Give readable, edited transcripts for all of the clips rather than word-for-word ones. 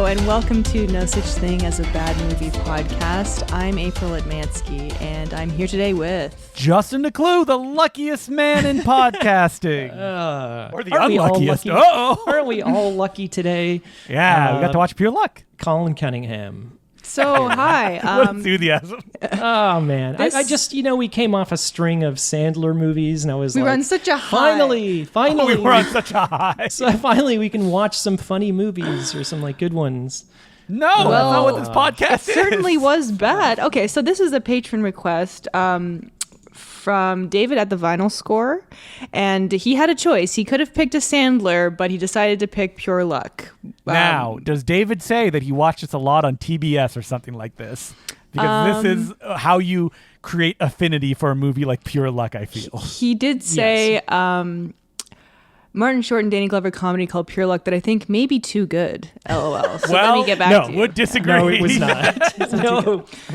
and welcome to No Such Thing as a Bad Movie podcast. I'm April Atmansky, and I'm here today with... Justin DeClue, the luckiest man in podcasting. Or the unluckiest. Aren't we all lucky today? Yeah, we got to watch Pure Luck. Colin Cunningham. So, hi. What enthusiasm. Oh, man. I just, we came off a string of Sandler movies, and I was we were on such a high. Finally. We were on such a high. So finally we can watch some funny movies or some good ones. No, that's not what this podcast is. It certainly was bad. Okay, so this is a patron request from David at the Vinyl Score, and he had a choice. He could have picked a Sandler, but he decided to pick Pure Luck. Now, does David say that he watched this a lot on TBS or something like this? Because this is how you create affinity for a movie like Pure Luck, I feel. He did say Martin Short and Danny Glover comedy called Pure Luck that I think may be too good. LOL. So let me get back to you. Would disagree. No, it was not. It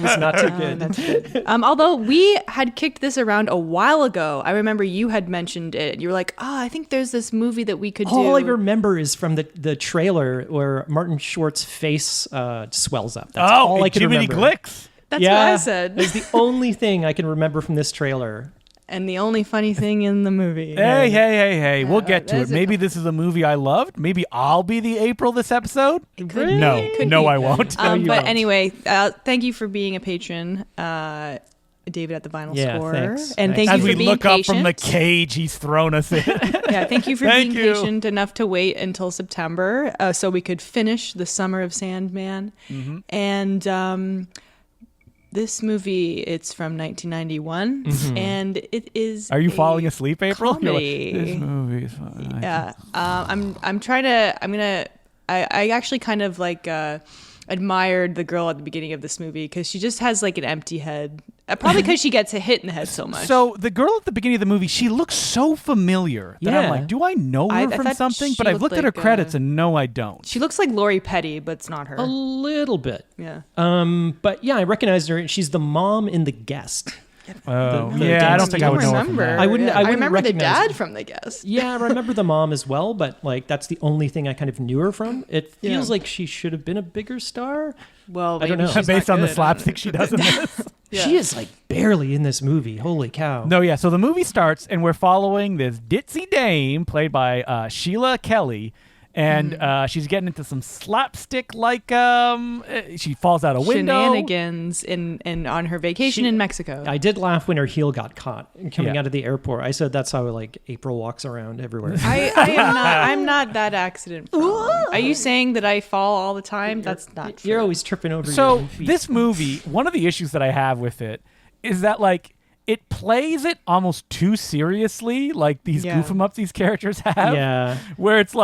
was not too good. That's good. Although we had kicked this around a while ago. I remember you had mentioned it. You were like, I think there's this movie that we could do. All I remember is from the trailer where Martin Short's face swells up. That's all I can Jiminy remember. Glicks. That's what I said. It's the only thing I can remember from this trailer. And the only funny thing in the movie. Hey. We'll get to it. Maybe this is a movie I loved. Maybe I'll be the April this episode. It could No, I won't. But anyway, thank you for being a patron, David at the Vinyl Score. Thanks. And thank As you for we being look patient. up from the cage he's thrown us in. Yeah, thank you for being patient enough to wait until September so we could finish The Summer of Sandman. Mm-hmm. And... this movie, it's from 1991, and it is. Are you falling asleep, April? Comedy. This movie is fun. Yeah, I'm trying to. I actually kind of admired the girl at the beginning of this movie because she just has an empty head. Probably because she gets hit in the head so much. So the girl at the beginning of the movie, she looks so familiar that I'm like, do I know her from something? But I've looked at her credits and no, I don't. She looks like Lori Petty, but it's not her. A little bit. Yeah. But yeah, I recognized her. She's the mom in The Guest. Oh, I don't think I would know her from that. I wouldn't remember the recognize dad from The Guest. Yeah, I remember the mom as well, but that's the only thing I kind of knew her from. It feels like she should have been a bigger star. Well, I don't know. Based on the slapstick she does in this. Yeah. She is barely in this movie. Holy cow. No, yeah. So the movie starts and we're following this ditzy dame played by Sheila Kelly. And she's getting into some slapstick, she falls out a window. Shenanigans in on her vacation in Mexico. I did laugh when her heel got caught coming out of the airport. I said that's how April walks around everywhere. I'm not that accident prone. Are you saying that I fall all the time? That's not true. You're always tripping over your So own feet. this movie, one of the issues that I have with it is that it plays it almost too seriously, these goof-em-ups these characters have. Yeah. Where it's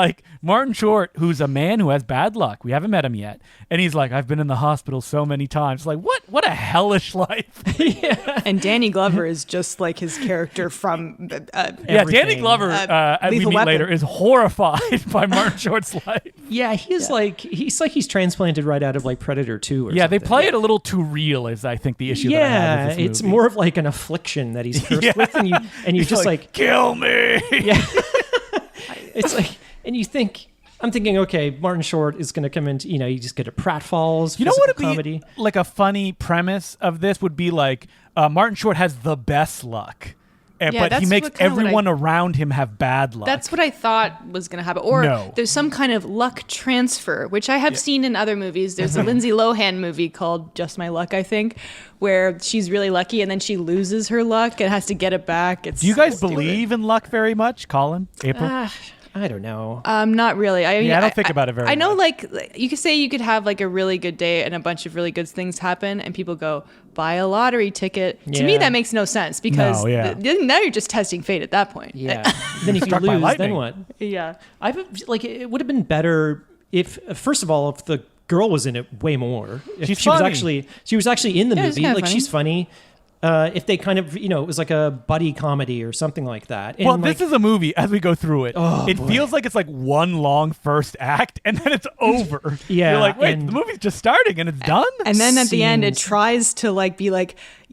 Martin Short, who's a man who has bad luck. We haven't met him yet. And he's like, I've been in the hospital so many times. What a hellish life. Yeah. And Danny Glover is just his character from Danny Glover, as we meet later, is horrified by Martin Short's life. Yeah, he's transplanted right out of Predator 2 or something. They play it a little too real is I think the issue that I have with this movie. It's more of an affliction that he's cursed with, and you just kill me. Yeah. It's and you think, I'm thinking, okay, Martin Short is going to come into, you just get a pratfalls. You know what would comedy. Be a funny premise of this would be Martin Short has the best luck. But he makes everyone around him have bad luck. That's what I thought was going to happen. Or there's some kind of luck transfer, which I have seen in other movies. There's a Lindsay Lohan movie called Just My Luck, I think, where she's really lucky and then she loses her luck and has to get it back. Do you guys believe in luck very much, Colin? April? I don't know. Not really. I don't think about it very much. I know, you could say you could have a really good day and a bunch of really good things happen, and people go, buy a lottery ticket. To me, that makes no sense because now you're just testing fate at that point. Yeah. Then if you lose, then what? Yeah. It would have been better if, first of all, if the girl was in it way more. If she was actually in the movie. She's funny. If they kind of, it was a buddy comedy or something like that. And well, this is a movie, as we go through it, feels like it's one long first act and then it's over. Yeah. You're wait, the movie's just starting and it's done? And then at the end, it tries to be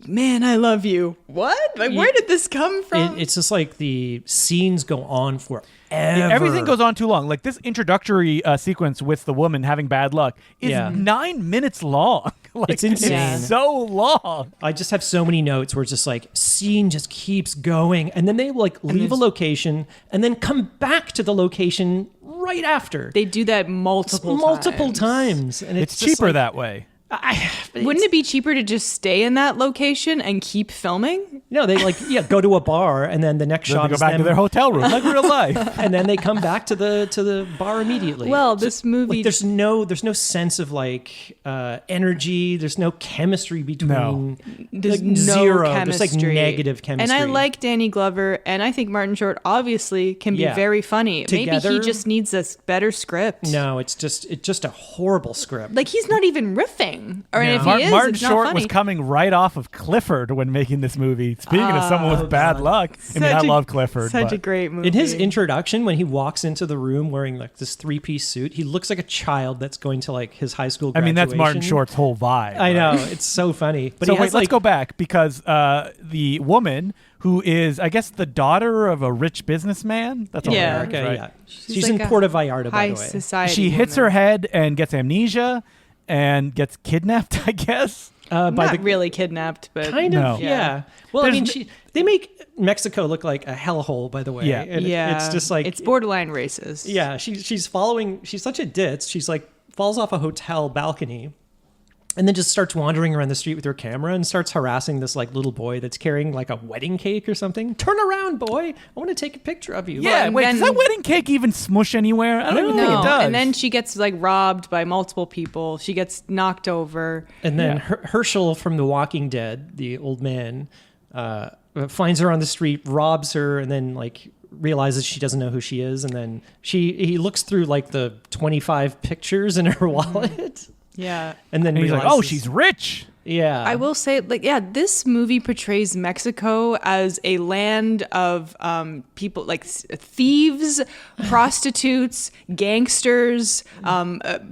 man, I love you. What? Where did this come from? It's just the scenes go on for forever. Everything goes on too long. Like this introductory sequence with the woman having bad luck is 9 minutes long. Like, it's insane. It's so long. I just have so many notes where it's just like scene just keeps going, and then they like leave a location and then come back to the location right after. They do that multiple times, and it's cheaper that way. Wouldn't it be cheaper to just stay in that location and keep filming? No, they go to a bar, and then the next shot go is back them, to their hotel room like real life, and then they come back to the bar immediately. Well, this movie, there's no sense of energy. There's no chemistry between. There's no zero chemistry. There's negative chemistry. And I like Danny Glover, and I think Martin Short obviously can be very funny. Together, maybe he just needs a better script. No, it's just a horrible script. Like he's not even riffing. Or if he is, Martin it's not Short funny. was coming right off of Clifford when making this movie. Speaking of someone with bad luck, I love Clifford. Such a great movie. In his introduction, when he walks into the room wearing this 3-piece suit, he looks like a child that's going to his high school graduation. That's Martin Short's whole vibe. I know. It's so funny. But let's go back because the woman who is, I guess, the daughter of a rich businessman. That's all America, right? Yeah. She's in Puerto Vallarta, by the way. Society she hits her head and gets amnesia and gets kidnapped, I guess. Not really kidnapped, but kind of. No. Yeah. Well, they make Mexico look like a hellhole, by the way. Yeah. And it's just it's borderline racist. Yeah. She's following. She's such a ditz. She's falls off a hotel balcony, and then just starts wandering around the street with her camera and starts harassing this little boy that's carrying a wedding cake or something. Turn around, boy! I want to take a picture of you. Yeah, does that wedding cake even smush anywhere? I don't even think it does. And then she gets robbed by multiple people. She gets knocked over. And then Herschel from The Walking Dead, the old man, finds her on the street, robs her, and then realizes she doesn't know who she is. And then he looks through the 25 pictures in her wallet. Yeah. And then he's like, oh, she's rich. Yeah. I will say, this movie portrays Mexico as a land of people thieves, prostitutes, gangsters,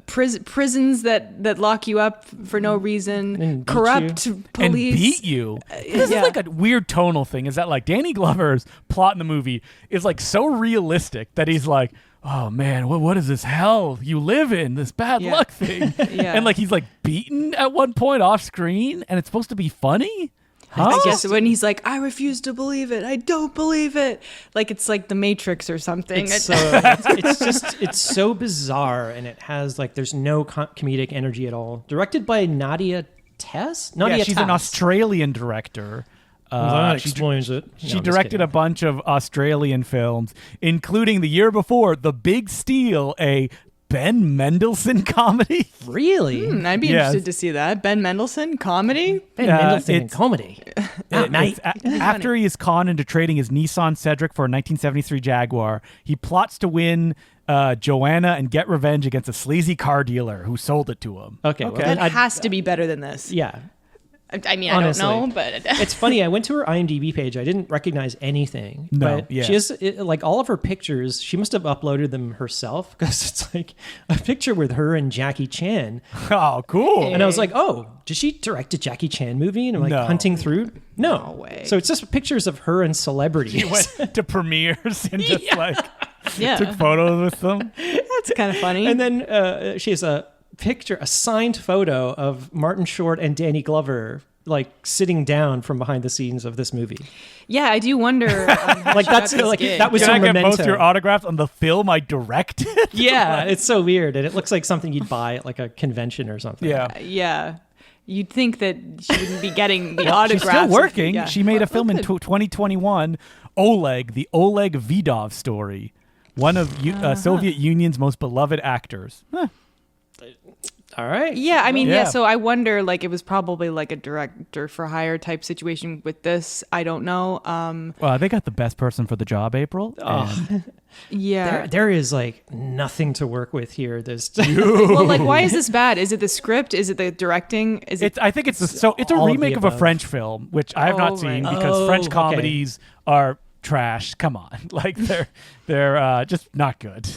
prisons that lock you up for no reason, corrupt police. And beat you. This is a weird tonal thing, is that Danny Glover's plot in the movie is so realistic that he's like, oh man, what is this hell you live in? This bad luck thing. And he's beaten at one point off screen, and it's supposed to be funny. Huh? I guess when he's like, I refuse to believe it. I don't believe it. It's like The Matrix or something. It's so bizarre, and it has there's no comedic energy at all. Directed by Nadia Tess. She's an Australian director. That explains it. She directed a bunch of Australian films, including the year before, The Big Steal, a Ben Mendelsohn comedy. Really? I'd be interested to see that. Ben Mendelsohn comedy? Ben Mendelsohn in comedy. After he is conned into trading his Nissan Cedric for a 1973 Jaguar, he plots to win Joanna and get revenge against a sleazy car dealer who sold it to him. Okay. That has to be better than this. Yeah. I mean, honestly, I don't know, but it's funny. I went to her IMDb page. I didn't recognize anything. No, but she has all of her pictures. She must have uploaded them herself because it's a picture with her and Jackie Chan. Oh, cool! And I was like, oh, did she direct a Jackie Chan movie? And I'm hunting through. No way. So it's just pictures of her and celebrities. She went to premieres and just took photos with them. That's kind of funny. And then she has a signed photo of Martin Short and Danny Glover sitting down from behind the scenes of this movie. Yeah, I do wonder. That was Can I get memento. both your autographs on the film I directed? Yeah, it's so weird, and it looks like something you'd buy at a convention or something. Yeah. You'd think that she wouldn't be getting the autographs. She's still working. She made a film in 2021, Oleg, the Oleg Vidov story, one of Soviet Union's most beloved actors. All right. Yeah, I mean, so I wonder, it was probably a director for hire type situation with this. I don't know. Well, they got the best person for the job, April. Yeah. There is nothing to work with here. There's well, why is this bad? Is it the script? Is it the directing? I think it's a remake of a French film, which I have not seen because French comedies are trash. Come on, they're just not good.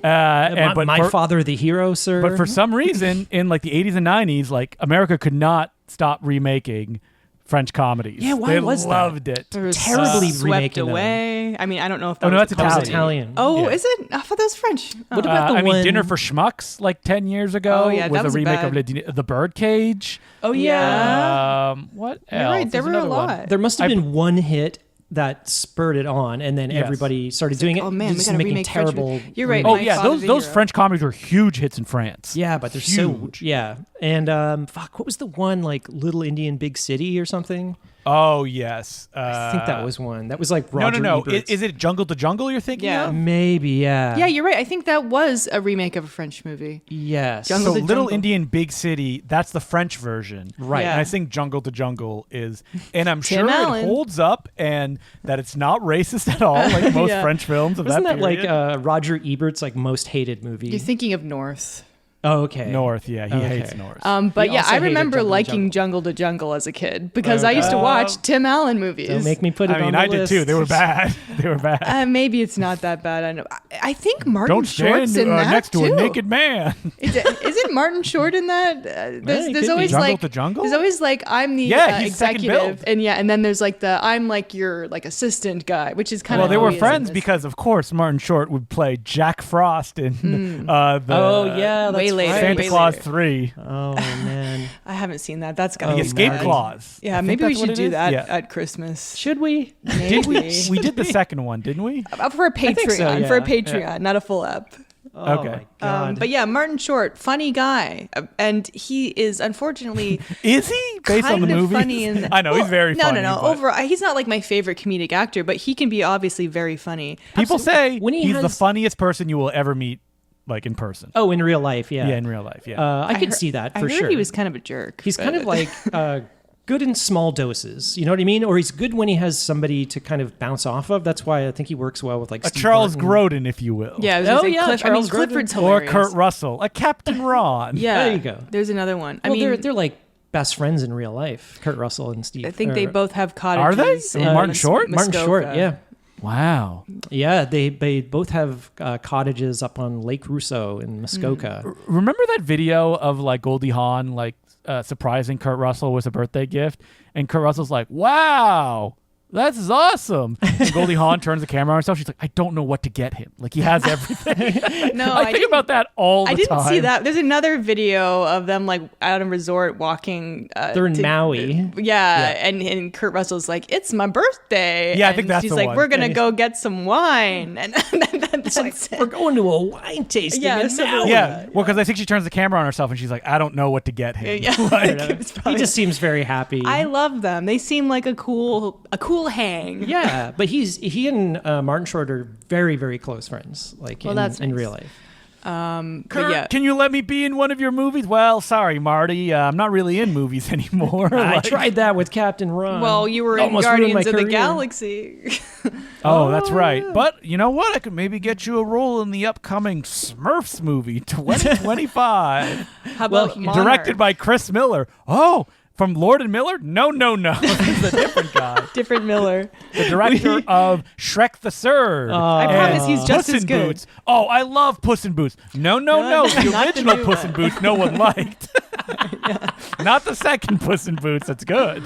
But my father, the hero, sir. But for some reason, in the 80s and 90s, America could not stop remaking French comedies. Yeah, why they was that? loved it. There was Terribly Swept remaking them. Away. I mean, I don't know if that Oh, no, was that's a That was comedy. Italian. Oh, Yeah. is it? I thought that was French. Oh. What about the one? Dinner for Schmucks, like 10 years ago, Oh, yeah, was that was a remake bad. of The Birdcage. Oh Yeah. What You're else? right. There There's were a another one. lot. There must have been one hit that spurred it on, and then Yes. everybody started doing it. Oh man, we just gotta making remake French terrible. movies. You're right. Oh My yeah, Father's those a Hero. French comedies were huge hits in France. Yeah, but they're Huge. so yeah. And fuck, what was the one like Little Indian Big City or something? Oh yes, I think that was one. That was like Roger no. Ebert's. Is it Jungle to Jungle you're thinking Yeah. of? Maybe, yeah. Yeah, you're right. I think that was a remake of a French movie. Yes. Jungle So to Little Jungle. Indian Big City, that's the French version. Right. Yeah. And I think Jungle to Jungle is, and I'm Tim sure Allen. it holds up and that it's not racist at all, like most Yeah. French films of Wasn't that that period. like Roger Ebert's like most hated movie? You're thinking of North. Oh, okay. North, yeah, he Okay. hates North. But He yeah, also I hated remember Jungle to liking Jungle to Jungle as a kid because I used to watch Tim Allen movies. Don't make me put it I mean, on the I list. did too. They were bad. They were bad. Maybe it's not that bad. I know. I think Martin Don't Short's stand in that next to too. a naked man. Isn't Martin Short in that? he There's could be. always Jungle like to Jungle? there's always like I'm the Yeah, he's second executive, build. and then there's like the I'm like your like assistant guy, which is kind Well, of they were friends because, of course, Martin Short would play Jack Frost in the Oh yeah, that's Way later. right. Santa way Claus later. 3. Oh man, I haven't seen that. That's got The to Escape man. Clause. Yeah, I think maybe we that's what should it do is. that Yeah. at Christmas. should we? Did we? Maybe. We did the second one, didn't we? For a Patreon, think so, for a yeah. Patreon, not a full app. Oh, Okay. my God. But yeah, Martin Short, funny guy, and he is unfortunately Is he? Based on kind the of movie? funny. I know, he's very funny. No. but Over, he's not like my favorite comedic actor, but he can be obviously very funny. People say When he he's the has- funniest person you will ever meet, like in person. Oh, in real life, yeah. Yeah, in real life, yeah. I could heard- see that I for heard sure. he was kind of a jerk. He's but- kind of like good in small doses. You know what I mean? Or he's good when he has somebody to kind of bounce off of. That's why I think he works well with like A Steve Charles Martin. Grodin, if you will. Yeah, I was gonna Oh, say yeah, Cliff, Charles Clifford's Grodin. Or hilarious. Kurt Russell. A Captain Ron. Yeah, There you go. There's another one. I Well, mean, they're like best friends in real life. Kurt Russell and Steve. I think they or- both have Are they? cottages. in Martin Short? Martin Short. Muskoka. Yeah. Wow. Yeah, they both have cottages up on Lake Russo in Muskoka. Remember that video of like Goldie Hawn like surprising Kurt Russell with a birthday gift, and Kurt Russell's like, "Wow, this is awesome." And Goldie Hawn turns the camera on herself. She's like, "I don't know what to get him. Like he has everything." No, I think about that all the I didn't time. see that. There's another video of them like out on a resort walking. They're in Maui. Yeah, and Kurt Russell's like, "It's my birthday." Yeah, I and think that's she's the like, one. "We're gonna Yeah. go get some wine," and that's We're going to a wine tasting. Yeah, in so- Maui. Yeah, well, because I think she turns the camera on herself and she's like, "I don't know what to get him." Yeah. Like, It's He probably- just seems very happy. I love them. They seem like a cool hang. Yeah, but he and Martin Short are very, very close friends. Like that's in nice. real life. But Kurt, yeah. can you let me be in one of your movies? Well, sorry, Marty. I'm not really in movies anymore. I Like- tried that with Captain Ron. Well, you were in Almost ruined my Guardians of the career. Galaxy. Oh, that's right. But you know what? I could maybe get you a role in the upcoming Smurfs movie, 2025. How about Monarch? Directed by Chris Miller. Oh, from Lord and Miller? No. This is a different guy. different Miller. The director of Shrek the Third. I promise he's just Puss as in good. Boots. Oh, I love Puss in Boots. No. not The the original new Puss in one. Boots no one liked. Not the second Puss in Boots. That's good.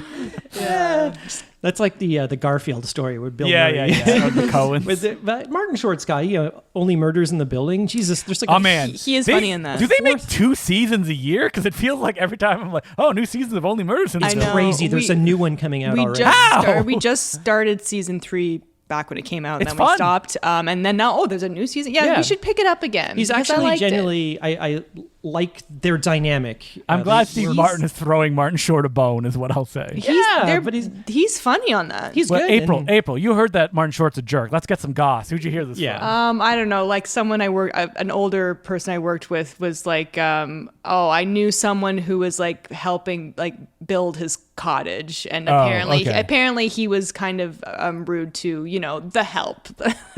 Yeah. that's like the Garfield story with Bill Yeah. Murray. Of the Coens. But Martin Short's guy, only murders in the building. Jesus, there's like Oh a man, He is funny in that. Do they make 2 seasons a year? Because it feels like every time I'm like, oh, new seasons of Only Murders in the I Building. know. crazy. There's We- a new one coming out we already. just we just started season 3 back when it came out, and It's then we fun. stopped. And then now, there's a new season. Yeah, Yeah. we should pick it up again. He's because I actually liked it. genuinely, I like their dynamic. I'm glad They- Steve Martin is throwing Martin Short a bone, is what I'll say. Yeah, but he's funny on that. he's Well, good. April, you heard that Martin Short's a jerk. Let's get some goss. Who'd you hear this Yeah. from? I don't know, like someone an older person I worked with was like, I knew someone who was like helping like build his cottage, and apparently he was kind of rude to the help.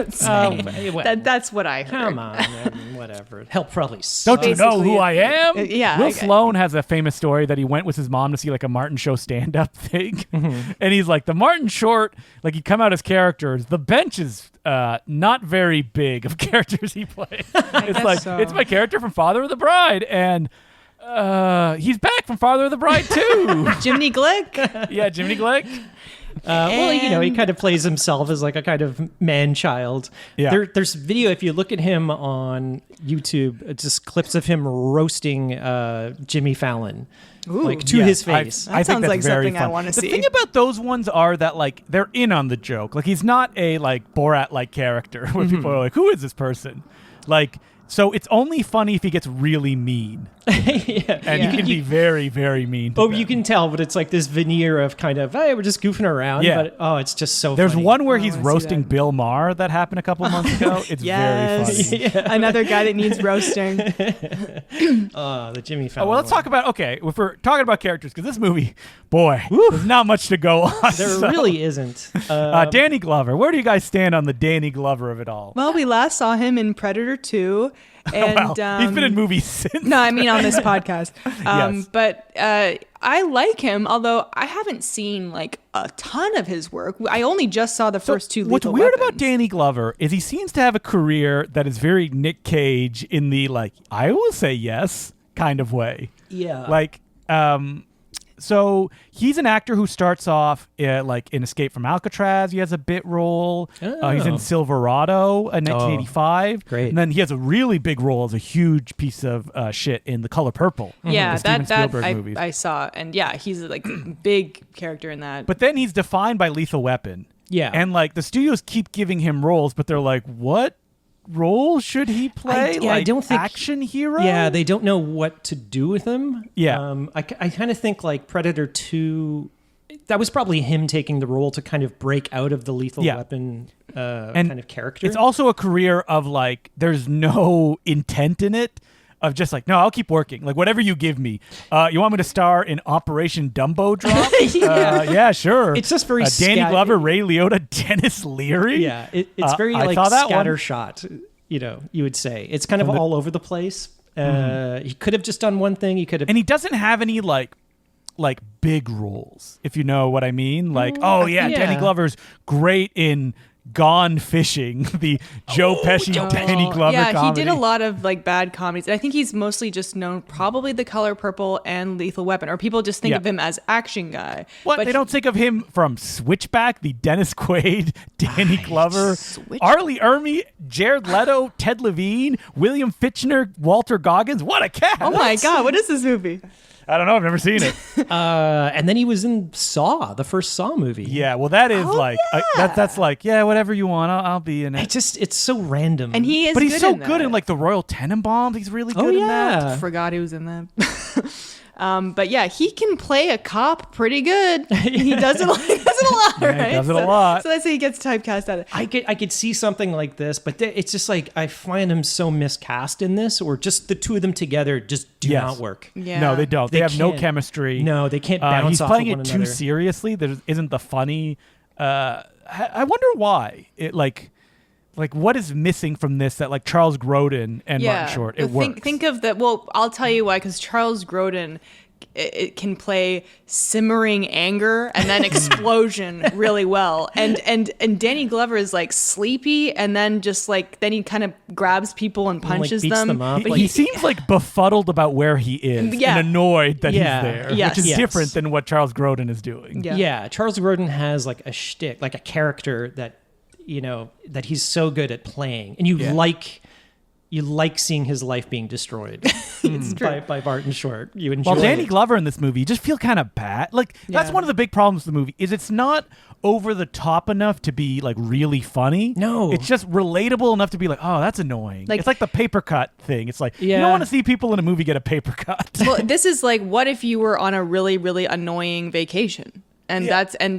That's what I heard. Come on, man, whatever. Help probably Don't you know basically who I am? yeah, Will I- Sloan has a famous story that he went with his mom to see like a Martin Show stand-up thing, and he's like, the Martin Short, like he'd come out as characters. The bench is not very big of characters he plays. It's like so. it's my character from Father of the Bride, and He's back from Father of the Bride too. Jiminy Glick. Yeah, Jiminy Glick. Well, he kind of plays himself as like a kind of man-child. Yeah. There's video, if you look at him on YouTube, it's just clips of him roasting Jimmy Fallon. Ooh. Like to his face. That sounds like something I want to see. The thing about those ones are that like they're in on the joke. Like he's not a like Borat-like character where people are like, who is this person? Like, so it's only funny if he gets really mean. He can be very, very mean. You can tell, but it's like this veneer of kind of, hey, we're just goofing around. Yeah. But it's just so There's funny. one where he's roasting Bill Maher that happened a couple months ago. It's very funny. Yeah. Another guy that needs roasting. The Jimmy Fallon. Well, let's talk about, if we're talking about characters, because this movie, boy, there's not much to go on. There really isn't. Danny Glover, where do you guys stand on the Danny Glover of it all? Well, we last saw him in Predator 2. And he's been in movies since. No, I mean on this podcast. Yes. But I like him, although I haven't seen like a ton of his work. I only just saw the first two. What's Lethal weird Weapons. about Danny Glover is he seems to have a career that is very Nick Cage in the like, I will say yes kind of way. Yeah. Like, so he's an actor who starts off like in Escape from Alcatraz. He has a bit role. He's in Silverado in 1985. Great. And then he has a really big role as a huge piece of shit in The Color Purple. Yeah, the Steven that Spielberg movies. I saw. And yeah, he's like a big character in that. But then he's defined by Lethal Weapon. Yeah. And like the studios keep giving him roles, but they're like, what role should he play? I don't think action hero. Yeah, they don't know what to do with him. Yeah, I kind of think like Predator 2. That was probably him taking the role to kind of break out of the Lethal Weapon kind of character. It's also a career of like there's no intent in it. Of just like, no, I'll keep working. Like, whatever you give me. You want me to star in Operation Dumbo Drop? Yeah, sure. It's just very Danny Glover, Ray Liotta, Dennis Leary. Yeah, it's very like scattershot, you would say. It's kind of all over the place. He could have just done one thing. He could have... And he doesn't have any like big roles, if you know what I mean. Like, Danny Glover's great in... Gone Fishing, the Joe Pesci, Danny Glover comedy. Yeah, he did a lot of like bad comedies. And I think he's mostly just known probably The Color Purple and Lethal Weapon, or people just think of him as action guy. What? But they don't think of him from Switchback, the Dennis Quaid, Danny Glover, Arlie Ermey, Jared Leto, Ted Levine, William Fichtner, Walter Goggins. What a cast! Oh my God, what is this movie? I don't know. I've never seen it. And then he was in Saw, the first Saw movie. Yeah, well, that is that's like, whatever you want, I'll be in it. It's so random. And he is, but he's so good in like the Royal Tenenbaums. He's really good in that. I forgot he was in that. But yeah, he can play a cop pretty good. He does it a lot, right? He does it a lot. So that's how he gets typecast at it. I could see something like this, but it's just like I find him so miscast in this, or just the two of them together just do not work. Yeah. No, they don't. They have no chemistry. No, they can't bounce he's off playing of one it another. too seriously. There isn't the funny. I wonder why it like what is missing from this that like Charles Grodin and Martin Short works. Think of that. Well, I'll tell you why. Because Charles Grodin, it can play simmering anger and then explosion really well. And Danny Glover is like sleepy, and then just like then he kind of grabs people and punches beats them up. But he seems like befuddled about where he is and annoyed that he's there, which is different than what Charles Grodin is doing. Yeah, Charles Grodin has like a shtick, like a character that that he's so good at playing, and you like seeing his life being destroyed. It's true. By Martin Short. You enjoy Well, Danny it. Glover in this movie, you just feel kind of bad. Like that's one of the big problems with the movie is it's not over the top enough to be like really funny. No, it's just relatable enough to be like, oh, that's annoying. Like, it's like the paper cut thing. It's like you don't want to see people in a movie get a paper cut. Well, this is like, what if you were on a really, really annoying vacation? And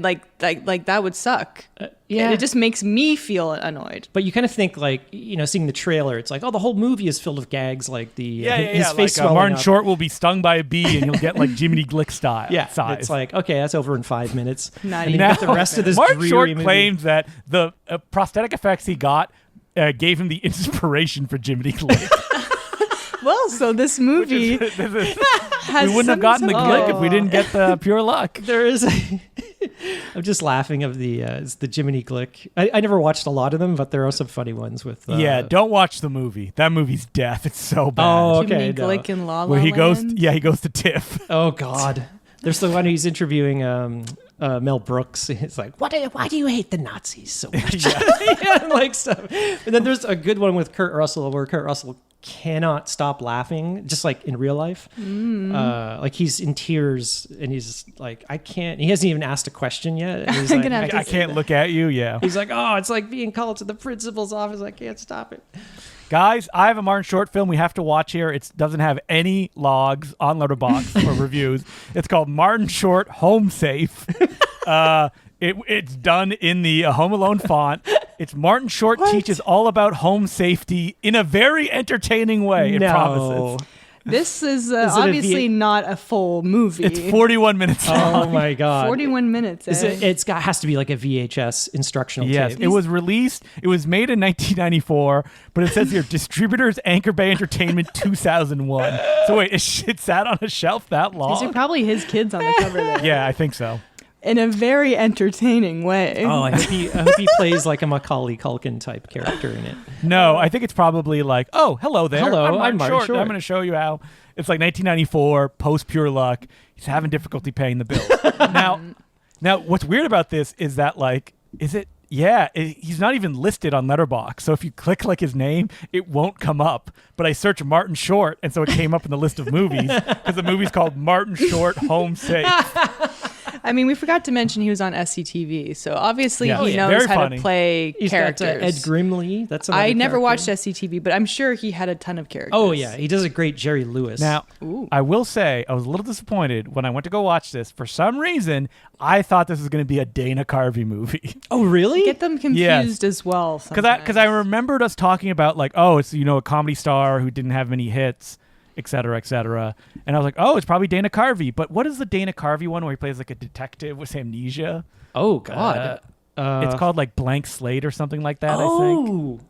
like that would suck. It just makes me feel annoyed. But you kind of think like, seeing the trailer, it's like, oh, the whole movie is filled with gags like the his face like, Martin up. Short will be stung by a bee and he'll get like Jiminy Glick style. Size. It's like, okay, that's over in 5 minutes. Not and even. you get the rest of this Martin dreary Short movie. claims that the prosthetic effects he got gave him the inspiration for Jiminy Glick. Well, so this movie has we wouldn't have gotten the glick if we didn't get the pure luck. There is I'm just laughing of the Jiminy Glick. I never watched a lot of them, but there are some funny ones with. Don't watch the movie. That movie's death. It's so bad. Oh, okay. Jiminy Glick in La La Where he Land? goes to TIFF. Oh God. There's the one he's interviewing Mel Brooks. It's like, why do you hate the Nazis so much? Yeah, like stuff. And then there's a good one with Kurt Russell where Kurt Russell cannot stop laughing, just like in real life. Like he's in tears and he's like, I can't. He hasn't even asked a question yet. And he's like, I can't look at you. Yeah. He's like, oh, it's like being called to the principal's office. I can't stop it. Guys, I have a Martin Short film we have to watch here. It doesn't have any logs on Letterboxd or reviews. It's called Martin Short Home Safe. It's done in the Home Alone font. It's Martin Short teaches all about home safety in a very entertaining way. It promises. This is obviously not a full movie. It's 41 minutes long. Oh my God. 41 minutes. Has to be like a VHS instructional tape. Yes, it was released. It was made in 1994, but it says here, Distributors Anchor Bay Entertainment 2001. So wait, it sat on a shelf that long? These are probably his kids on the cover there. Yeah, I think so. In a very entertaining way. Oh, I hope he plays like a Macaulay Culkin type character in it. No, I think it's probably like, oh, hello there. Hello, I'm Martin Short. I'm going to show you how. It's like 1994, post Pure Luck. He's having difficulty paying the bills. Now, what's weird about this is that, like, he's not even listed on Letterboxd. So if you click like his name, it won't come up. But I searched Martin Short, and so it came up in the list of movies because the movie's called Martin Short Home Safe. I mean, we forgot to mention he was on SCTV, so obviously he knows very how funny. to play characters. Ed Grimley. That's I never watched SCTV, but I'm sure he had a ton of characters. Oh yeah, he does a great Jerry Lewis. Now, I will say I was a little disappointed when I went to go watch this. For some reason, I thought this was going to be a Dana Carvey movie. Oh really? Get them confused as well. Because I remembered us talking about like, oh, it's a comedy star who didn't have many hits, et cetera, et cetera. And I was like, oh, it's probably Dana Carvey. But what is the Dana Carvey one where he plays like a detective with amnesia? Oh, God. It's called like Blank Slate or something like that, I think.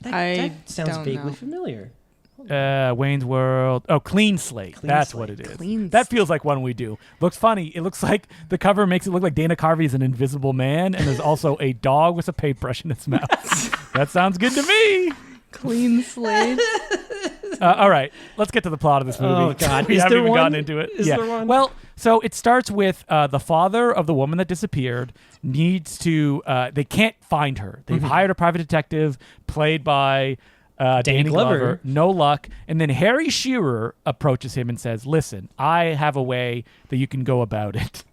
That sounds vaguely familiar. Wayne's World. Oh, Clean Slate. That's what it is. That feels like one we do. Looks funny. It looks like the cover makes it look like Dana Carvey is an invisible man, and there's also a dog with a paintbrush in its mouth. That sounds good to me. Clean Slate. All right, let's get to the plot of this movie. Oh God, we haven't even gotten into it. Is there one? Well, so it starts with the father of the woman that disappeared needs to. They can't find her. They've hired a private detective played by Danny Glover. No luck. And then Harry Shearer approaches him and says, "Listen, I have a way that you can go about it."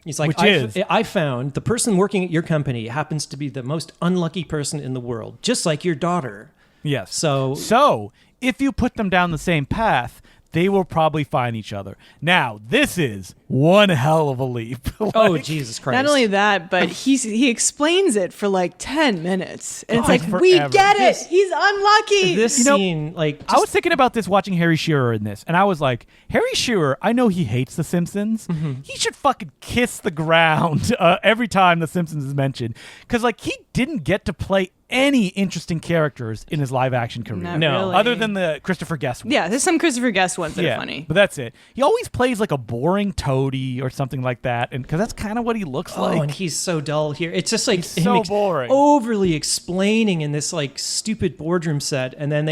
He's like, I found the person working at your company happens to be the most unlucky person in the world, just like your daughter. Yes. So if you put them down the same path, they will probably find each other. Now, this is one hell of a leap. Oh, Jesus Christ. Not only that, but he explains it for like 10 minutes. And it's like, forever. We get it. He's unlucky. This scene, like... I was thinking about this watching Harry Shearer in this, and I was like, Harry Shearer, I know he hates The Simpsons. He should fucking kiss the ground every time The Simpsons is mentioned. Because, like, he didn't get to play any interesting characters in his live action career. Not really. Other than the Christopher Guest one. Yeah, there's some Christopher Guest ones that are funny. But that's it. He always plays like a boring toady or something like that, and because that's kind of what he looks like. Oh, and he's so dull here. It's just like he's so boring. Overly explaining in this like stupid boardroom set, and then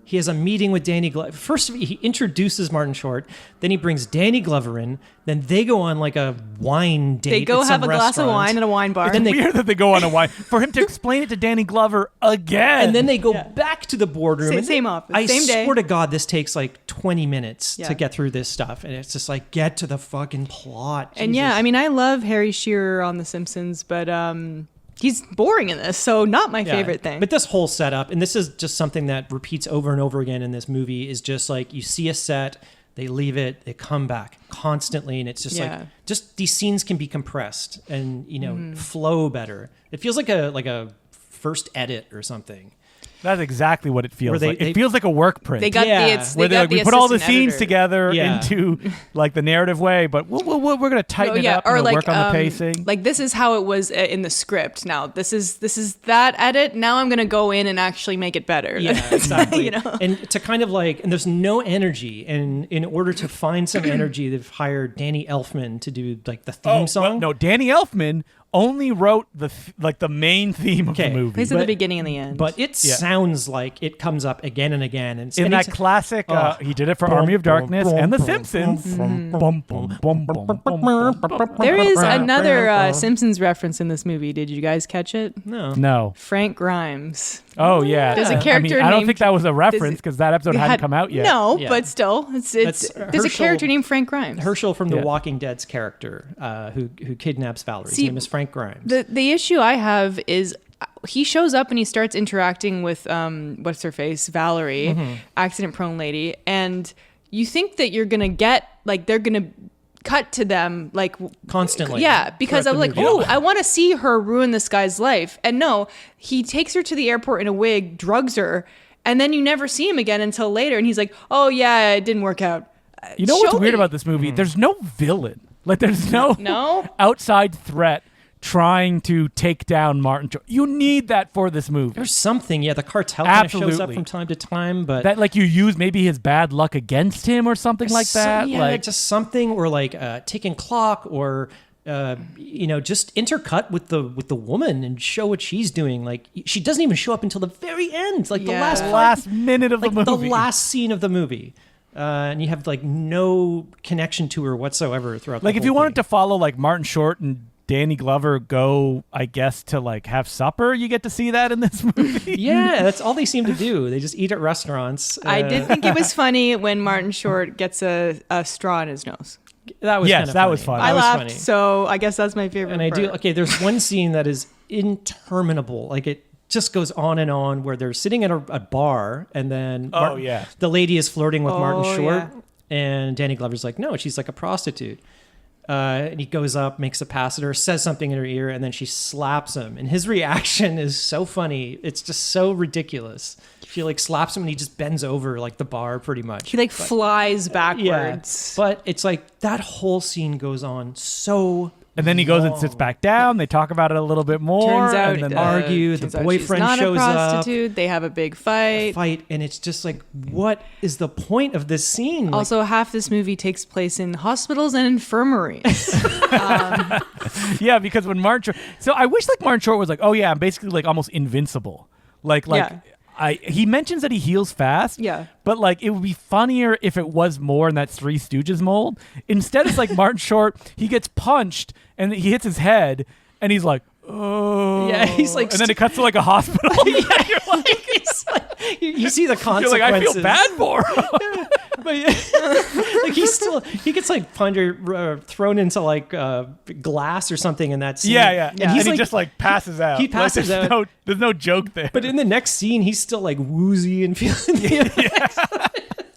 he has a meeting with Danny Glover. First, he introduces Martin Short. Then he brings Danny Glover in. Then they go on like a wine date. They go at have some a glass of wine at a wine bar. It's weird that they go on a wine for him to explain it to Danny Glover again. And then they go back to the boardroom. Same office. I same day. swear to God, this takes like 20 minutes to get through this stuff. And it's just like, get to the fucking plot. And Jesus. I mean, I love Harry Shearer on The Simpsons, but he's boring in this, so not my favorite thing. But this whole setup, and this is just something that repeats over and over again in this movie, is just like you see a set, they leave it, they come back constantly, and it's just like just these scenes can be compressed and flow better. It feels like a first edit or something. That's exactly what it feels Where like. It feels like a work print. They got where they we put all the scenes editor. together into like the narrative way, but we're going to tighten it up and work on the pacing. Like this is how it was in the script. Now this is that edit. Now I'm going to go in and actually make it better. Yeah, exactly. know? And to kind of like, and there's no energy. And in order to find some energy, they've hired Danny Elfman to do like the theme song. Well, no, Danny Elfman only wrote the main theme of the movie. Plays at the beginning and the end. But it sounds like it comes up again and again. And in that classic, he did it for Army of Darkness and The Simpsons. There is another Simpsons reference in this movie. Did you guys catch it? No. Frank Grimes. Oh, yeah. There's a character I don't named- think that was a reference because that episode hadn't come out yet. No, Yeah. but still, there's a character named Frank Grimes. Herschel from The Walking Dead's character who kidnaps Valerie. His name is Frank Grimes. The issue I have is he shows up and he starts interacting with what's her face, Valerie, accident-prone lady, and you think that you're gonna get like they're gonna cut to them like constantly. Yeah, because I'm like, oh, I want to see her ruin this guy's life, and no, he takes her to the airport in a wig, drugs her, and then you never see him again until later, and he's like, oh yeah, it didn't work out. You know what's weird about this movie? There's no villain. Like there's no outside threat trying to take down Martin Short. You need that for this movie. There's something, the cartel kind of shows up from time to time, but that like you use maybe his bad luck against him or something like that. Yeah, like just something, or like ticking clock, or just intercut with the woman and show what she's doing. Like she doesn't even show up until the very end, like the last minute of the movie, the last scene of the movie. And you have like no connection to her whatsoever throughout. Like the if you whole wanted thing. to follow like Martin Short and Danny Glover go, I guess, to like have supper, you get to see that in this movie. Yeah, that's all they seem to do. They just eat at restaurants. I did think it was funny when Martin Short gets a straw in his nose. That was was fun. I laughed, funny. So I guess that's my favorite. And I part. do. Okay, there's one scene that is interminable. Like it just goes on and on, where they're sitting at a bar, and then the lady is flirting with Martin Short, and Danny Glover's like, no, she's like a prostitute. And he goes up, makes a pass at her, says something in her ear, and then she slaps him. And his reaction is so funny. It's just so ridiculous. She like slaps him, and he just bends over like the bar pretty much. He flies backwards. Yeah, but it's like that whole scene goes on so. And then he goes and sits back down. They talk about it a little bit more. Turns out, and then argue. The boyfriend not shows a prostitute. They have a big fight. And it's just like, what is the point of this scene? Also, half this movie takes place in hospitals and infirmaries. Yeah, because when Martin Short... So I wish like Martin Short was like, oh yeah, I'm basically like almost invincible. He mentions that he heals fast. Yeah. But like it would be funnier if it was more in that Three Stooges mold. Instead, it's like Martin Short, he gets punched and he hits his head and he's like, oh. Yeah, he's like... And then it cuts to like a hospital. Yeah, you're like, you see the consequences. You're like, I feel bad for him. But like he gets like thrown into like glass or something in that scene. Yeah. And he just like passes out. He passes out. There's no joke there. But in the next scene, he's still like woozy and feeling.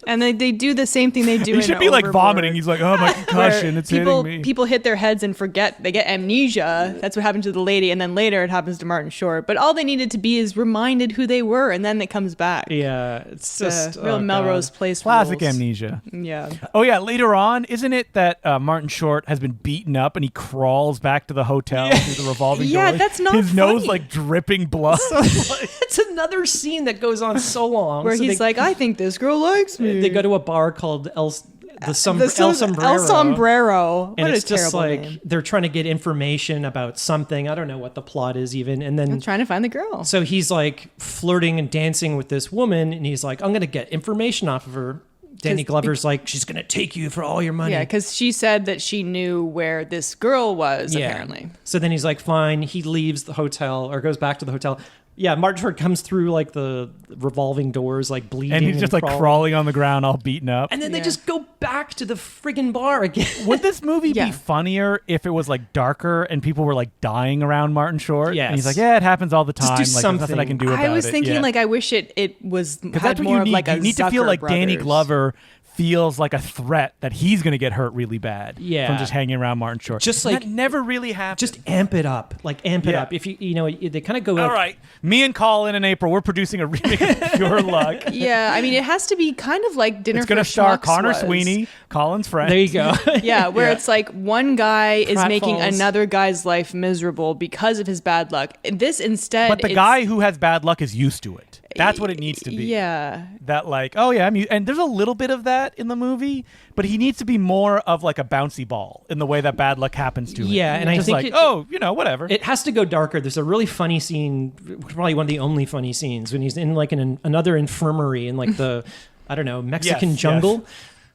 And they do the same thing they do. He should be like vomiting. He's like, oh, my concussion, it's hitting me. People hit their heads and forget. They get amnesia. That's what happened to the lady. And then later it happens to Martin Short. But all they needed to be is reminded who they were. And then it comes back. Yeah. It's just real Melrose Place classic rules. amnesia. Yeah. Oh, yeah. Later on, isn't it that Martin Short has been beaten up and he crawls back to the hotel through the revolving door? Yeah, that's not His funny. nose like dripping blood. It's another scene that goes on so long. Where he's like, I think this girl likes me. They go to a bar called El Sombrero. El Sombrero. And what it's a just terrible like name. they're trying to get information about something. I don't know what the plot is even. And then I'm trying to find the girl. So he's like flirting and dancing with this woman, and he's like, I'm going to get information off of her. Danny Glover's like, she's going to take you for all your money. Yeah, because she said that she knew where this girl was, apparently. So then he's like, fine. He leaves the hotel or goes back to the hotel. Yeah, Martin Short comes through like the revolving doors, like bleeding. And he's just like crawling on the ground, all beaten up. And then they just go back to the friggin' bar again. Would this movie be funnier if it was like darker and people were like dying around Martin Short? Yes. And he's like, yeah, it happens all the time. Just do like, something. there's nothing I can do about it. I was thinking, Yeah. like, I wish it was Because had that's what more you of need. like a You need to feel Zucker like Danny Brothers. Glover feels like a threat that he's going to get hurt really bad from just hanging around Martin Short. Just and like that never really happens. Just amp it up. Like amp it up. If they kind of go all right. Me and Colin and April, we're producing a remake of Pure Luck. Yeah, I mean, it has to be kind of like Dinner It's for going to star Schmucks Connor was. Sweeney, Colin's friend. There you go. Yeah, where it's like one guy is making Pratfalls. another guy's life miserable because of his bad luck. This instead, But the guy who has bad luck is used to it. That's what it needs to be. Yeah. That like, oh yeah, and there's a little bit of that in the movie, but he needs to be more of like a bouncy ball in the way that bad luck happens to him. Yeah, and I just think like, whatever. It has to go darker. There's a really funny scene, probably one of the only funny scenes, when he's in like another infirmary in like the, I don't know, Mexican jungle. Yes.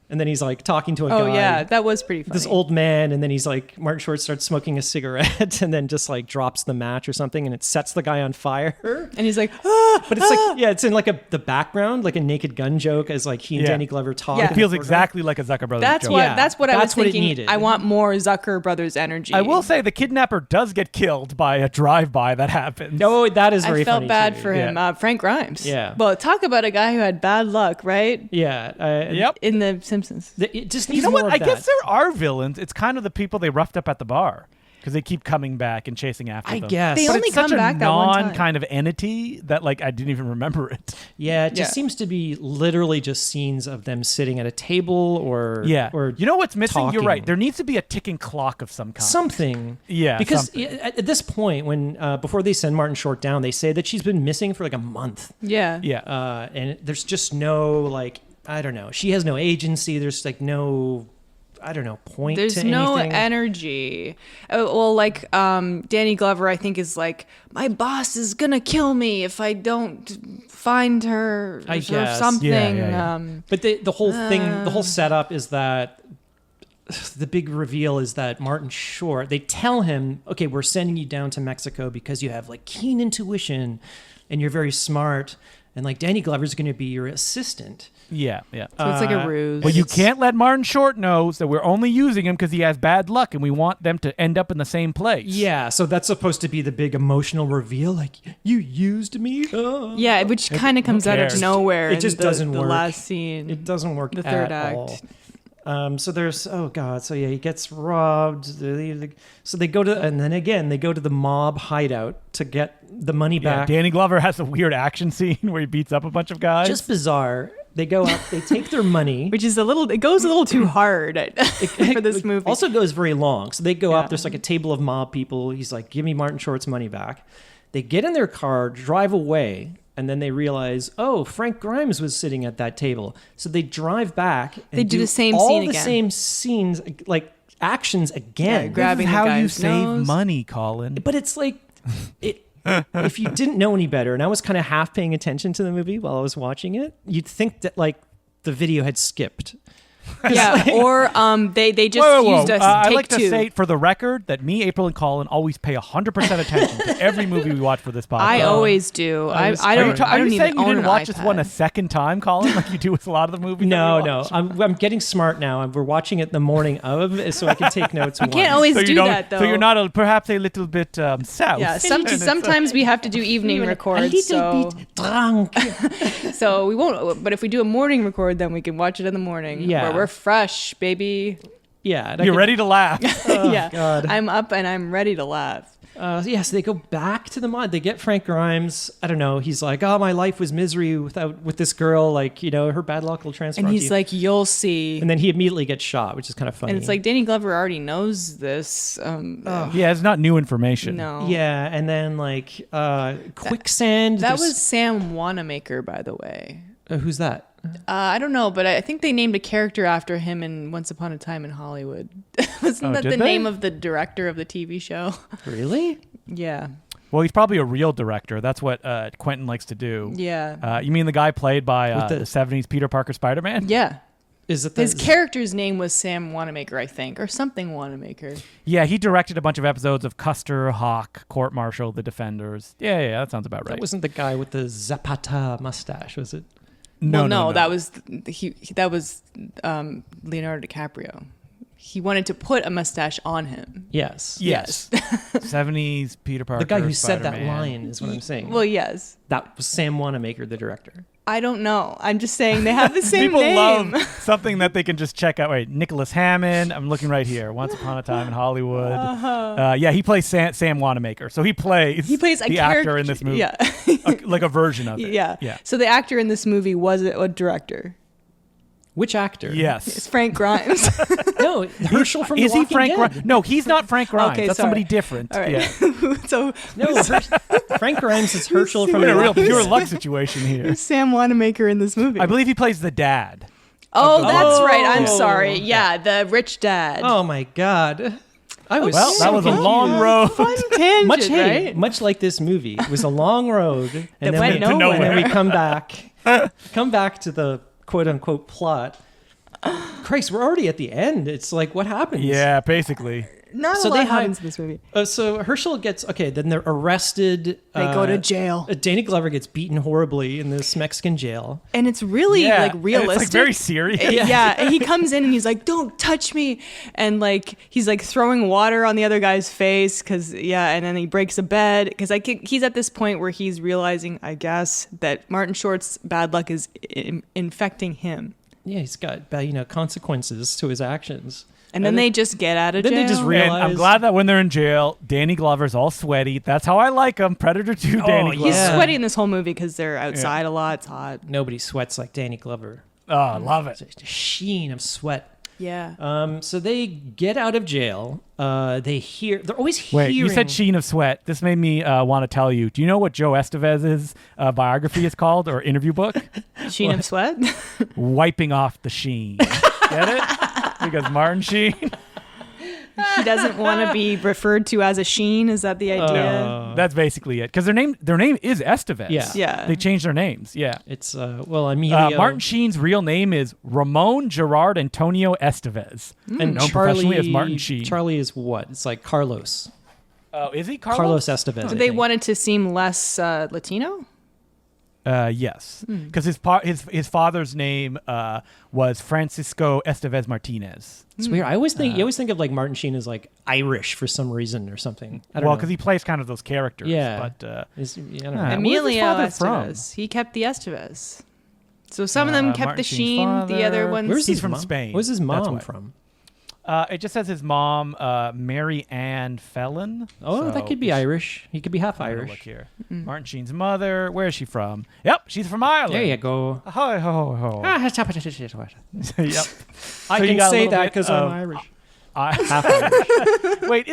And then he's like talking to a guy. Oh yeah, that was pretty funny. This old man, and then he's like, Martin Short starts smoking a cigarette, and then just like drops the match or something, and it sets the guy on fire. And he's like, ah, but it's like, it's in like the background, like a Naked Gun joke, as like he and Danny Glover talk. Yeah. It feels exactly like a Zucker Brothers joke. That's what I was thinking. It needed. I want more Zucker Brothers energy. I will say the kidnapper does get killed by a drive-by that happens. No, that is very funny. I felt bad too. for him. Frank Grimes. Yeah. Well, talk about a guy who had bad luck, right? Yeah. Yep. In The Simpsons. It just needs you know more what? of I that. guess there are villains. It's kind of the people they roughed up at the bar because they keep coming back and chasing after them. I guess. They but only it's such come back a that one time. non-kind of entity that like I didn't even remember it. Yeah, it just seems to be literally just scenes of them sitting at a table or you know what's missing? talking. You're right. There needs to be a ticking clock of some kind. Something. Yeah. Because something. at this point, when before they send Martin Short down, they say that she's been missing for like a month. Yeah. Yeah. And there's just no like, I don't know. She has no agency. There's like no, I don't know, point There's to no anything. energy. Well, like Danny Glover, I think, is like, my boss is gonna kill me if I don't find her I or guess. something. Yeah. But the whole thing, the whole setup is that the big reveal is that Martin Short, they tell him, okay, we're sending you down to Mexico because you have like keen intuition and you're very smart. And like Danny Glover's going to be your assistant. Yeah. So it's like a ruse. But you can't let Martin Short know that we're only using him because he has bad luck and we want them to end up in the same place. Yeah, so that's supposed to be the big emotional reveal, like, you used me? Oh. Yeah, which kind of comes out of cares? nowhere. It just doesn't the work. last scene. It doesn't work The third at act. all. So there's, he gets robbed. So they go to, and then again, they go to the mob hideout to get the money back. Danny Glover has a weird action scene where he beats up a bunch of guys. Just bizarre. They go up, they take their money. Which is it goes a little too hard for this movie. Also goes very long. So they go up, there's like a table of mob people. He's like, give me Martin Short's money back. They get in their car, drive away, and then they realize, oh, Frank Grimes was sitting at that table. So they drive back. And They do the same all scene the again. same scenes, like actions again. Yeah, grabbing This is the how you guy's save nose. money, Colin. But it's like, if you didn't know any better, and I was kind of half paying attention to the movie while I was watching it, you'd think that like the video had skipped. Yeah, or they just Whoa. used us I take like two. to say for the record that me, April, and Colin always pay 100% attention to every movie we watch for this podcast. I always do. I don't. Are I don't you saying even you own didn't an watch this one a iPad. second time, Colin, like you do with a lot of the movies? No. that we watch? I'm getting smart now. We're watching it the morning of, so I can take notes. You can't always do that though. So you're not perhaps a little bit south. Yeah, sometimes we have to do evening records. A little so bit drunk. so we won't. But if we do a morning record, then we can watch it in the morning. Yeah. where we're fresh, baby. Yeah. and You're ready to laugh. Yeah, God. I'm up and I'm ready to laugh. So they go back to the mod. They get Frank Grimes. I don't know. He's like, oh, my life was misery with this girl. Like, her bad luck will transfer. And onto he's you. like, you'll see. And then he immediately gets shot, which is kind of funny. And it's like Danny Glover already knows this. Yeah, it's not new information. No. Yeah, and then like quicksand. That There's- was Sam Wanamaker, by the way. Who's that? I don't know, but I think they named a character after him in Once Upon a Time in Hollywood. Wasn't that did the they? name of the director of the TV show? Really? Yeah. Well, he's probably a real director. That's what Quentin likes to do. Yeah. You mean the guy played by With the 70s Peter Parker Spider-Man? Yeah. Is it His character's name was Sam Wanamaker, I think, or something Wanamaker. Yeah, he directed a bunch of episodes of Custer, Hawk, Court Martial, The Defenders. Yeah, that sounds about right. That wasn't the guy with the Zapata mustache, was it? No, that was Leonardo DiCaprio. he wanted to put a mustache on him. Yes. 70s Peter Parker. The guy who Spider-Man. said that line is what I'm saying. Well, yes. That was Sam Wanamaker, the director. I don't know. I'm just saying they have the same People name. love something that they can just check out. Wait, Nicholas Hammond. I'm looking right here. Once Upon a Time in Hollywood. He plays Sam Wanamaker. So he plays the actor in this movie. Yeah. Like a version of it. Yeah. So the actor in this movie was a director. Which actor? Yes. It's Frank Grimes. No, Herschel from The Walking Dead. Grimes? No, he's not Frank Grimes. Okay, That's sorry. somebody different. All right. Yeah. So No, Frank Grimes is Herschel from We're in The a real Walking pure Dead. luck situation here. who's Sam Wanamaker in this movie? I believe he plays the dad. Oh, that's right. I'm Oh. sorry. Yeah, the rich dad. Oh my God. I was Well, that was a long road. Fun tangent, right? much like this movie. It was a long road, and That went and nowhere. then we come back to the quote unquote plot. Christ, we're already at the end. It's like, what happens? Yeah, basically. Not So a lot they happens in this movie. So Herschel gets then they're arrested. They go to jail. Danny Glover gets beaten horribly in this Mexican jail. And it's really like realistic. It's like very serious. Yeah. And he comes in and he's like, "Don't touch me," and like he's like throwing water on the other guy's face and then he breaks a bed because he's at this point where he's realizing, I guess, that Martin Short's bad luck is infecting him. Yeah, he's got consequences to his actions. And then they just get out of jail. Then they just And realize. I'm glad that when they're in jail, Danny Glover's all sweaty. That's how I like him. Predator 2, Danny Glover. He's Yeah. sweaty in this whole movie because they're outside a lot. It's hot. Nobody sweats like Danny Glover. Oh, I love it. It's a sheen of sweat. Yeah. So they get out of jail. They're always hearing. Wait, you said sheen of sweat. This made me want to tell you. Do you know what Joe Estevez's biography is called or interview book? Sheen of sweat? Wiping off the sheen. Get it? Because Martin Sheen. He doesn't want to be referred to as a Sheen. Is that the idea? That's basically it. Because their name is Estevez. Yeah. They changed their names. Yeah. It's Emilio. Martin Sheen's real name is Ramon Gerard Antonio Estevez. and known Charlie professionally as Martin Sheen. Charlie is what? It's like Carlos. Oh, is he Carlos? Carlos Estevez. So they wanted to seem less Latino? Yes, because his father's name was Francisco Estevez Martinez. It's weird. I always think you always think of like Martin Sheen as like Irish for some reason or something. I don't know. Because he plays kind of those characters. Yeah. But I don't know. Where's his Emilio father Estevez. He kept the Estevez. So some of them kept Martin the Sheen's Sheen. The other father. ones. Where's He's his from mom? Spain. Where's his That's mom why. from? It just says his mom, Mary Ann Fellon. Oh, So that could be Irish. He could be half I'm gonna Irish. Look here. Martin Sheen's mother. Where is she from? Yep, she's from Ireland. There you go. Ho ho ho. I Yep. can So say you got a little that bit because of- I'm Irish. Half Irish. Wait,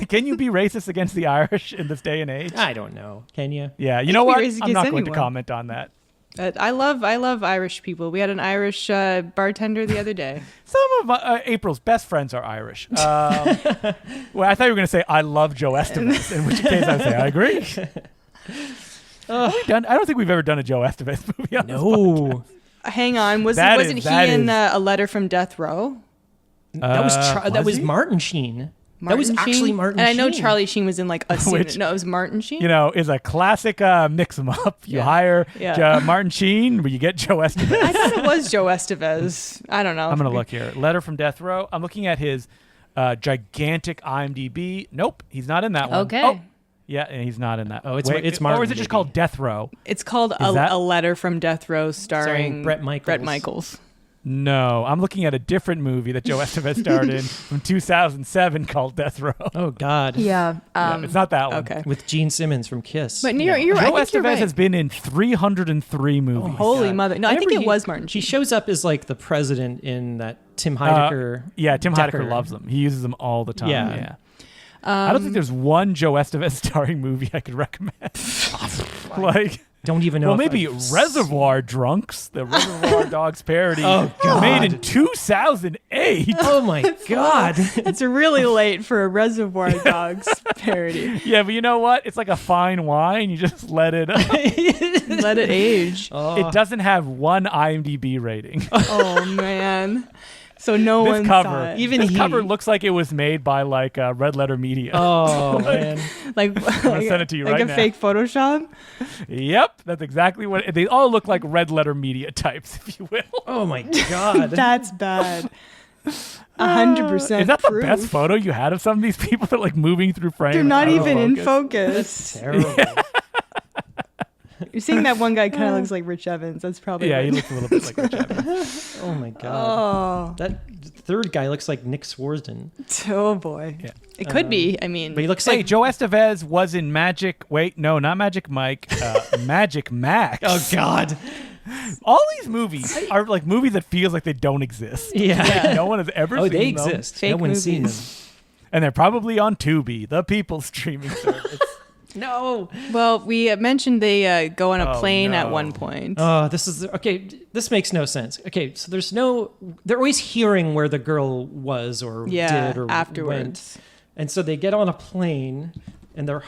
can you be racist against the Irish in this day and age? I don't know. Can you? Yeah, you You know can be what? racist I'm not against going to anyone. comment on that. I love Irish people. We had an Irish bartender the other day. Some of April's best friends are Irish. Well, I thought you were going to say I love Joe Estevez, in which case I would say I agree. Have we done? I don't think we've ever done a Joe Estevez movie. On this podcast. No. Hang on, That wasn't is- he that in is- A Letter from Death Row? That was he? Martin Sheen. That Martin was actually Sheen? Martin And I know Sheen. Charlie Sheen was in like a scene. Which- No, it was Martin Sheen. You know, is a classic mix 'em up. You Yeah. hire Yeah. Martin Sheen, but you get Joe Estevez. I thought it was Joe Estevez. I don't know. I'm going to look here. Letter from Death Row. I'm looking at his gigantic IMDb. Nope, he's not in that one. Okay. Oh, yeah, and he's not in that. Oh, it's Or Martin, is it just maybe. called Death Row? It's called that- A Letter from Death Row starring Brett Michaels. Brett Michaels. No, I'm looking at a different movie that Joe Estevez starred in from 2007 called Death Row. Oh God. Yeah. Yeah, it's not that one. Okay. With Gene Simmons from Kiss. But you're, I Joe think you're Estevez right. has been in 303 movies. Holy God. mother. No, I think Remember it was Martin He Sheen. shows up as like the president in that Tim Heidecker. Yeah, Tim Decker. Heidecker loves them. He uses them all the time. Yeah. Yeah. I don't think there's one Joe Estevez starring movie I could recommend. Like, Don't even know. well, if maybe I've Reservoir Drunks, the Reservoir Dogs parody, Oh, God. made in 2008. Oh my God. It's really late for a Reservoir Dogs parody. Yeah, but you know what? It's like a fine wine. You just let it. Let it age. It doesn't have one IMDb rating. Oh man. So no This one cover, saw it. Even this he- cover looks like it was made by like Red Letter Media. Oh man. like gonna send it to you like right a now. fake Photoshop. Yep, that's exactly what they all look like. Red Letter Media types, if you will. Oh my God. That's bad. 100%. Is that proof. the best photo you had of some of these people that like moving through frame? They're not even in focus. That's terrible. You're seeing that one guy kind of looks like Rich Evans. That's probably he looks a little bit like Rich Evans. Oh my god. Oh, That third guy looks like Nick Swartzen. oh boy. Yeah. It could be. I mean, But he looks Hey, like Joe Estevez was in Magic. Wait, no, not Magic Mike. Magic Max. Oh god. All these movies are like movies that feels like they don't exist. Yeah. Like, no one has ever Oh, seen they them. exist. Fake no one's seen them. movies. And they're probably on Tubi, the people's streaming service. No. well, we mentioned they go on a Oh, plane at no. one point. Oh, this is okay. This makes no sense. Okay, so they're always hearing where the girl was or did or afterwards. went. And so they get on a plane and their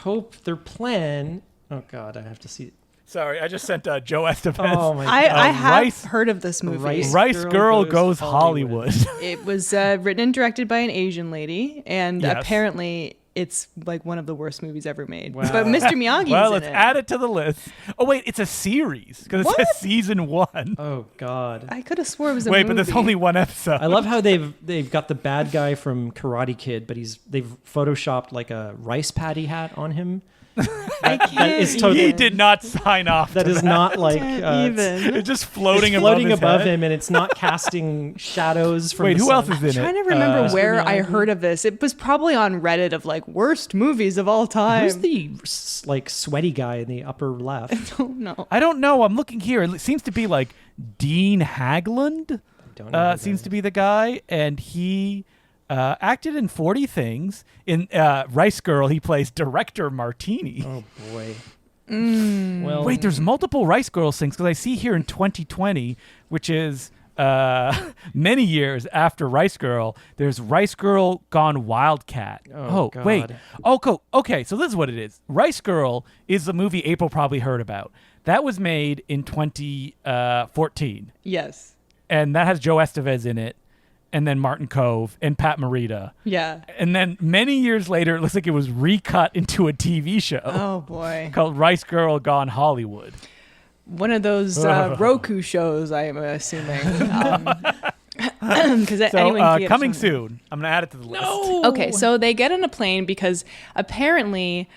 plan. Oh God, I have to see. Sorry, I just sent Joe Estevez. Oh my I God. have heard of this movie. Rice Girl Goes Hollywood. It was written and directed by an Asian lady, and Yes. apparently it's like one of the worst movies ever made. Wow. But Mr. Miyagi's Well, in let's it. add it to the list. Oh wait, it's a series because it What? says season 1. Oh God. I could have swore it was a Wait, movie. but there's only one episode. I love how they've got the bad guy from Karate Kid, but they've photoshopped like a rice patty hat on him. I can't is totally- He did not sign off. That to is not like even. It's just floating, it's floating above, above his head. him, and it's not casting shadows from. Wait, the who sun. else is in it? Trying to remember Mr. where I Miyagi? heard of this. It was probably on Reddit of like worst movies of all time. Who's the like sweaty guy in the upper left? Oh no. I don't know. I'm looking here. It seems to be like Dean Haglund. Don't know. who Seems that to be the guy, and he acted in 40 Things. In Rice Girl, he plays Director Martini. is. Oh boy. Mm. Well, Wait, there's multiple Rice Girl things because I see here in 2020, which is many years after Rice Girl, there's Rice Girl Gone Wildcat. Oh, wait. God. Oh, cool. Okay, so this is what it is. Rice Girl is the movie April probably heard about. That was made in 2014, Yes. and that has Joe Estevez in it, and then Martin Kove and Pat Morita. Yeah. And then many years later, it looks like it was recut into a TV show Oh boy. called Rice Girl Gone Hollywood. One of those Roku shows, I am assuming. Because So anyone can get coming some- soon. I'm gonna add it to the list. Okay, so they get on a plane because apparently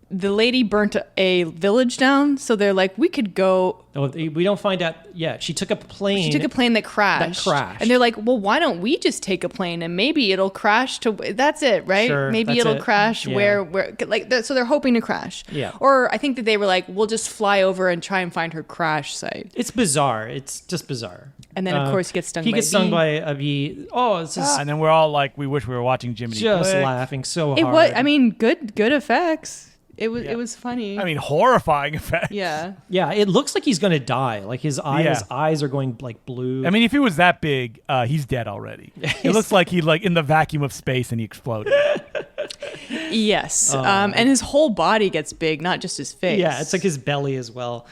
the lady burnt a village down. So they're like, we could go. Oh, we don't find out yet. She took a plane. She took a plane that crashed. And they're like, well, why don't we just take a plane and maybe it'll crash to. That's it, right? Sure, maybe that's it'll it. crash Yeah. where like so they're hoping to crash. Yeah. Or I think that they were like, we'll just fly over and try and find her crash site. It's bizarre. It's just bizarre. And then of course he gets stung. He by gets a stung bee. by a bee. Oh, it's just, And then we're all like, we wish we were watching Jiminy just Click. laughing so hard. It was. I mean, good effects. It was funny. I mean, horrifying effect. Yeah. Yeah, it looks like he's gonna die. Like his eyes are going like blue. I mean, if he was that big, he's dead already. It looks like he like in the vacuum of space and he exploded. Yes. And his whole body gets big, not just his face. yeah, it's like his belly as well.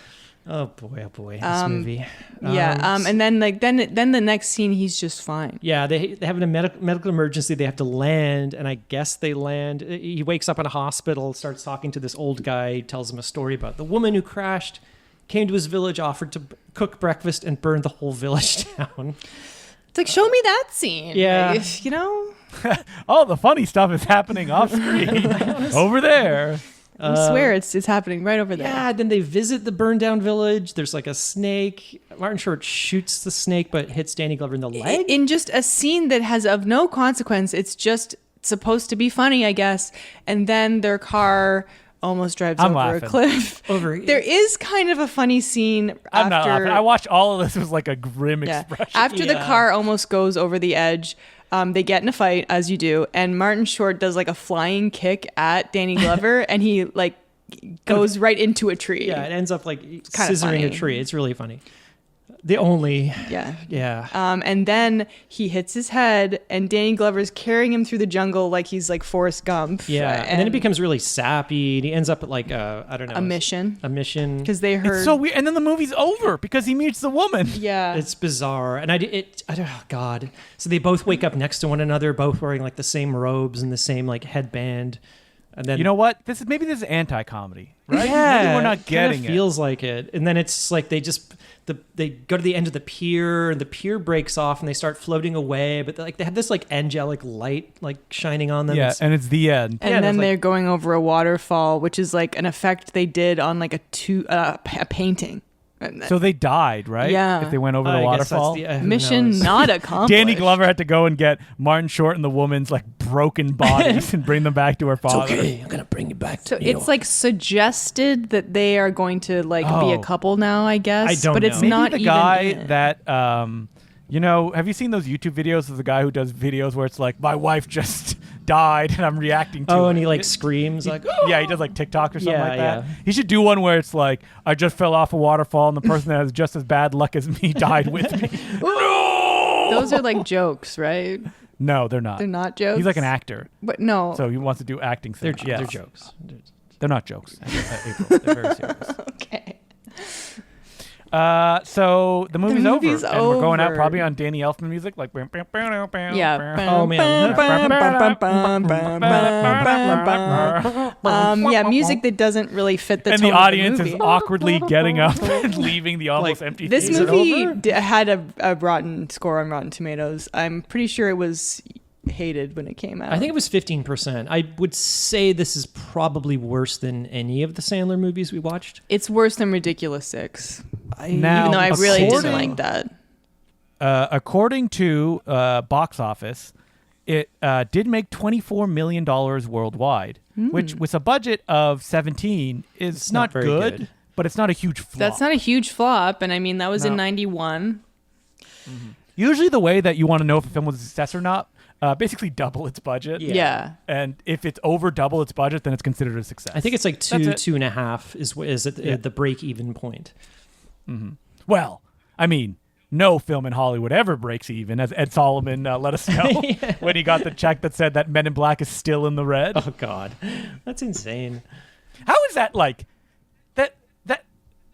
Oh boy, this movie. Yeah. And then then the next scene, he's just fine. Yeah, they have a medical emergency. They have to land, and I guess they land. He wakes up in a hospital, starts talking to this old guy, tells him a story about the woman who crashed, came to his village, offered to cook breakfast, and burned the whole village down. It's like, show me that scene. Yeah. Like, you know, Oh, the funny stuff is happening off screen over there. I swear it's happening right over there. Yeah, then they visit the burned down village. There's like a snake. Martin Short shoots the snake, but hits Danny Glover in the leg. In just a scene that has of no consequence. It's just supposed to be funny, I guess. And then their car almost drives I'm over laughing. a cliff. There is kind of a funny scene I'm not after laughing. I watched all of this with like a grim Yeah. expression. After the Yeah. car almost goes over the edge, they get in a fight, as you do, and Martin Short does like a flying kick at Danny Glover, and he like goes right into a tree. Yeah, it ends up like kinda scissoring funny. a tree. It's really funny. The only, Yeah. yeah. And then he hits his head, and Danny Glover's carrying him through the jungle like he's like Forrest Gump. Yeah, and then it becomes really sappy, and he ends up at like I don't know, a mission A mission. because they heard. It's so weird. And then the movie's over because he meets the woman. Yeah. It's bizarre, and I don't. Oh God! So they both wake up next to one another, both wearing like the same robes and the same like headband. And then you know what? This is anti-comedy, right? Yeah, maybe we're not getting it. Feels like it. And then it's like they go to the end of the pier, and the pier breaks off, and they start floating away. But they have this like angelic light like shining on them. Yeah, and it's the end. And then they're going over a waterfall, which is like an effect they did on like a painting. So they died, right? Yeah. If they went over the waterfall. Mission not accomplished. Danny Glover had to go and get Martin Short and the woman's like broken bodies and bring them back to her father. It's okay, I'm gonna bring you back. So it's like suggested that they are going to like be a couple now, I guess. I don't but know. it's Maybe not the even guy that have you seen those YouTube videos of the guy who does videos where it's like my wife just died and I'm reacting to it? Oh, and he like screams like, oh! Yeah, he does like TikTok or something like that. Yeah. He should do one where it's like, I just fell off a waterfall and the person that has just as bad luck as me died with me. No! Those are like jokes, right? No, they're not. They're not jokes? He's like an actor. But no. So he wants to do acting things. They're jokes. They're not jokes, April. They're very serious. Okay. So the movie's over, movie's and we're going out over. probably on Danny Elfman music, like Yeah. Oh, man. Music that doesn't really fit the and tone the audience of the is movie. awkwardly getting up and leaving the almost empty This theater. movie had a rotten score on Rotten Tomatoes. I'm pretty sure it was hated when it came out. I think it was 15%. I would say this is probably worse than any of the Sandler movies we watched. It's worse than Ridiculous 6. Now, even though I really didn't according- like that. According to Box Office, it did make $24 million worldwide, which with a budget of 17 is It's not very good, but it's not a huge flop. That's not a huge flop, and I mean that was in 91. Usually the way that you want to know if a film was a success or not, basically double its budget. Yeah. And if it's over double its budget, then it's considered a success. I think it's like two and a half is at the break-even point. Mm-hmm. Well, I mean, no film in Hollywood ever breaks even, as Ed Solomon let us know when he got the check that said that Men in Black is still in the red. Oh, God. That's insane. How is that like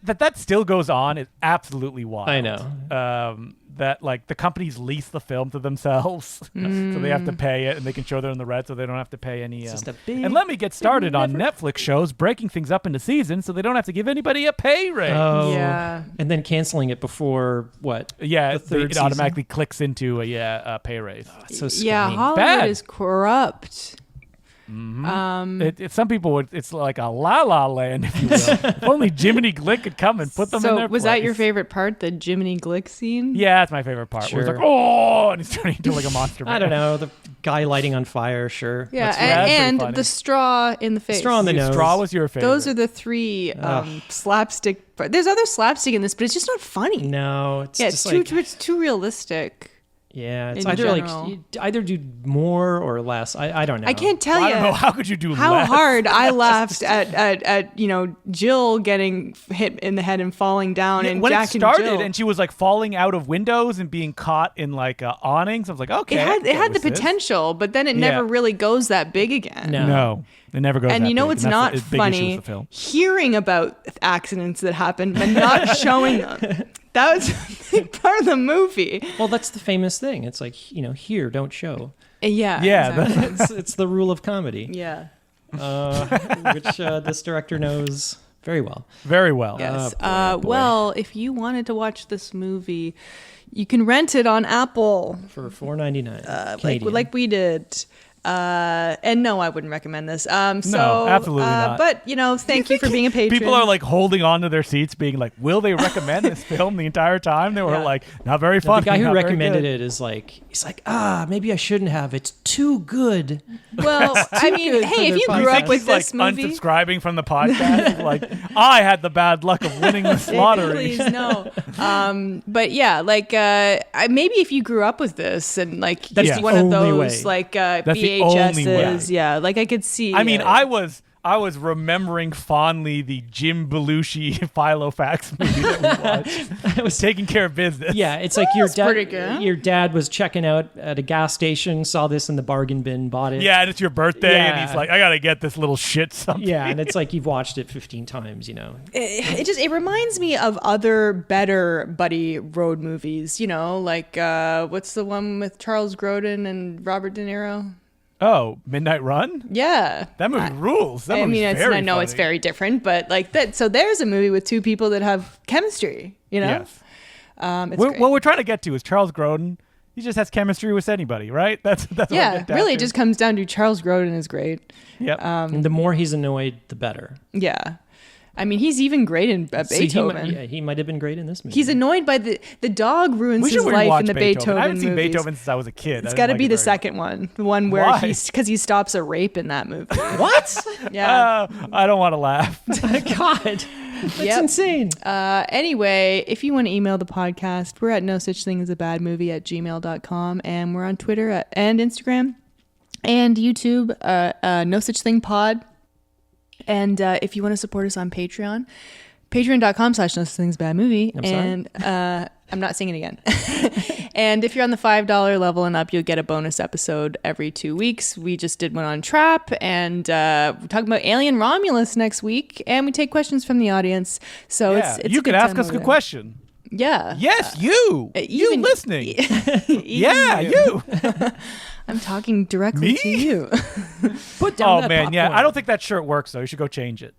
that still goes on is absolutely wild. I know. That like the companies lease the film to themselves, so they have to pay it, and they can show they're in the red, so they don't have to pay any. It's just a big, and let me get started on Netflix shows breaking things up into seasons, so they don't have to give anybody a pay raise. Oh, yeah. And then canceling it before what? Yeah, the third it automatically clicks into a pay raise. Oh, it's so scummy. Yeah, Hollywood Bad. is corrupt. Some people it's like a la land, if you will. If only Jiminy Glick could come and put them in So their was that your place. favorite part, the Jiminy Glick scene? Yeah, that's my favorite part. Where Sure. it's like, oh, and he's turning into like a monster man. I don't know. The guy lighting on fire, sure. Yeah, That's pretty and funny. the straw in the face. Straw in the The nose. straw was your favorite. Those are the three slapstick. There's other slapstick in this, but it's just not funny. No, it's Yeah, just it's too realistic. Yeah, it's in either general. like you either do more or less. I don't know. I can't tell I you don't know. How could you do how less? hard I laughed at Jill getting hit in the head and falling down, Yeah, and when Jack it started and Jill. and she was like falling out of windows and being caught in like awnings, I was like, okay. It had the potential, but then it never really goes that big again. No, it never goes. And that you know big, what's and not that's the big issue funny? with the film. Hearing about accidents that happen but not showing them. That was a big part of the movie. Well, that's the famous thing. It's like, hear, don't show. Yeah. Yeah, Exactly. It's the rule of comedy, Yeah. which this director knows very well. Very well. Yes. boy. Well, if you wanted to watch this movie, you can rent it on Apple, For $4.99, like we did. And no, I wouldn't recommend this. No, absolutely not. But thank you for being a patron. People are like holding on to their seats, being like, "Will they recommend this film the entire time?" They were like, "Not very funny." The guy who not very recommended good." it is like, he's like, maybe I shouldn't have. It's too good. Well, I mean, good for hey, if their you podcast. grew up Think with he's like this movie, unsubscribing from the podcast. Like, I had the bad luck of winning this lottery. please no. But yeah, like maybe if you grew up with this and like That's it's the one of only those way. like the only way. VHSs, yeah, like I could see. I mean, it. I was remembering fondly the Jim Belushi Filofax movie that we watched. I was taking care of business. Yeah, it's like pretty good. your dad was checking out at a gas station, saw this in the bargain bin, bought it. Yeah, and it's your birthday, and Yeah. he's like, I gotta get this little shit something. Yeah, and it's like you've watched it 15 times, It reminds me of other better buddy road movies. Like what's the one with Charles Grodin and Robert De Niro? Oh, Midnight Run? Yeah. That movie rules. That I mean, movie's very I know funny. it's very different, but like that. So there's a movie with two people that have chemistry, you know? Yes. It's great. What we're trying to get to is Charles Grodin. He just has chemistry with anybody, right? That's what really, it just comes down to Charles Grodin is great. Yep. And the more he's annoyed, the better. Yeah. I mean, he's even great in Beethoven. He might have been great in this movie. He's annoyed by the dog ruins his life in the Beethoven I haven't seen movies. Beethoven since I was a kid. It's got to be the second one, the one where because he stops a rape in that movie. What? Yeah. I don't want to laugh. God, that's insane. Anyway, if you want to email the podcast, we're at nosuchthingasabadmovie@gmail.com, and we're on Twitter and Instagram and YouTube, No Such Thing Pod. And if you want to support us on Patreon, patreon.com/nosuchthingsbadmovie. And I'm not singing again. And if you're on the $5 level and up, you'll get a bonus episode every 2 weeks. We just did one on Trap, and we're talking about Alien Romulus next week, and we take questions from the audience. So it's you could ask us a question. Yeah. Yes, you listening. Yeah, you. I'm talking directly to you. Put down that man, popcorn. I don't think that shirt works though. You should go change it.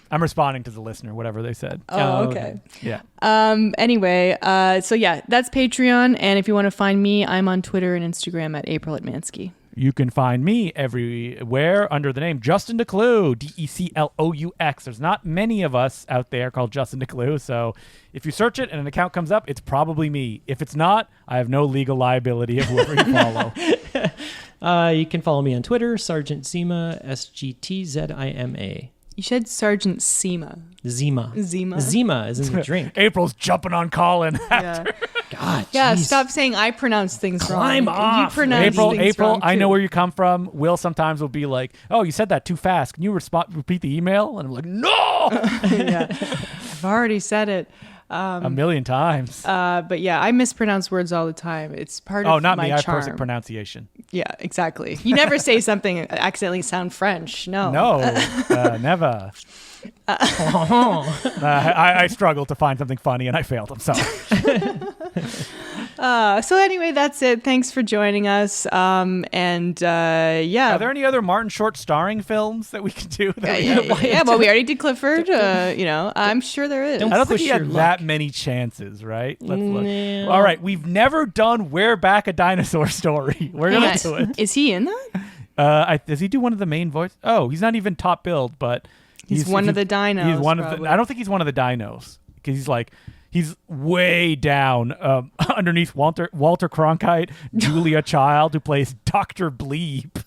I'm responding to the listener, whatever they said. Oh, okay. Yeah. Anyway, so yeah, that's Patreon, and if you want to find me, I'm on Twitter and Instagram at April Atmansky. You can find me everywhere under the name Justin DeClue, DECLOUX. There's not many of us out there called Justin DeClue, so if you search it and an account comes up, it's probably me. If it's not, I have no legal liability of whoever you follow. You can follow me on Twitter, Sergeant Zima, SGTZIMA. You said Sergeant Zima. Zima. Zima. Zima is in the drink. April's jumping on Colin. Yeah. God, Yeah, geez. stop saying I pronounce things Climb wrong. off. You pronounce things April, wrong I know too. where you come from. Will sometimes will be like, "Oh, you said that too fast. Can you repeat the email?" And I'm like, "No." Yeah. I've already said it. A million times. But yeah, I mispronounce words all the time. It's part of not my me. I have charm. perfect pronunciation. Yeah, exactly. You never say something accidentally sound French. No. No, never. I struggle to find something funny, and I failed. I'm sorry. So anyway, that's it. Thanks for joining us. Yeah. Are there any other Martin Short starring films that we can do? Well, we already did Clifford. I'm sure there is. I don't think Push he had your that luck. many chances, right? Let's look. No. All right, we've never done We're Back a Dinosaur Story. We're going to do it. Is he in that? Does he do one of the main voices? Oh, he's not even top billed, but He's one of the dinos. He's one of probably. the. I don't think he's one of the dinos because he's way down underneath Walter Cronkite, Julia Child, who plays Dr. Bleep.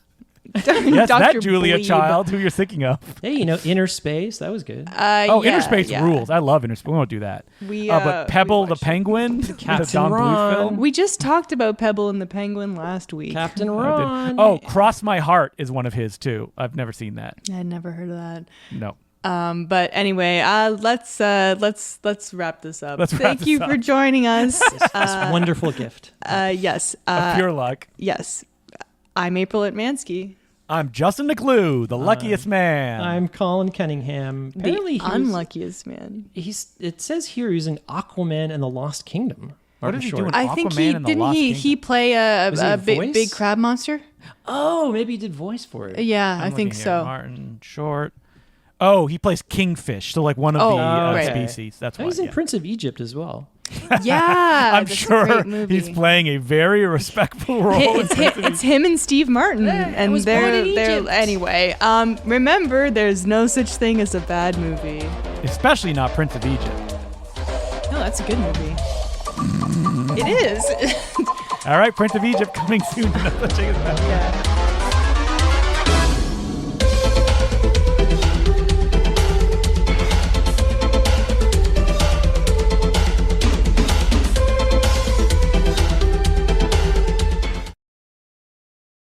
Yes, Dr. that Julia Bleep. Child who you're thinking of. Hey, Inner Space. That was good. Inner Space rules. I love Inner Space. We won't do that. But Pebble the Penguin, the Captain Don Bluth Ron. film. We just talked about Pebble and the Penguin last week. Captain Ron. Oh, Cross My Heart is one of his too. I've never seen that. I had never heard of that. No. But anyway, let's wrap this up. Let's wrap Thank this you up. for joining us. This wonderful gift. Yes. Pure luck. Yes. I'm April Atmansky. I'm Justin DeClue, the luckiest man. I'm Colin Cunningham. Apparently The unluckiest man. It says here he's in Aquaman and the Lost Kingdom. What did he do in I think Aquaman and the Lost Kingdom? he play Was he a a big voice? big crab monster? Oh, maybe he did voice for it. Yeah, I I'm think looking so. here. Martin Short. Oh, he plays kingfish, so like one of the right. species. That's Oh, why. he's in yeah. Prince of Egypt as well. Yeah, I'm that's a sure great movie. he's playing a very respectful role. It's him and Steve Martin, and was born in they're Egypt. anyway. Remember, there's no such thing as a bad movie. Especially not Prince of Egypt. No, that's a good movie. It is. All right, Prince of Egypt coming soon. Yeah.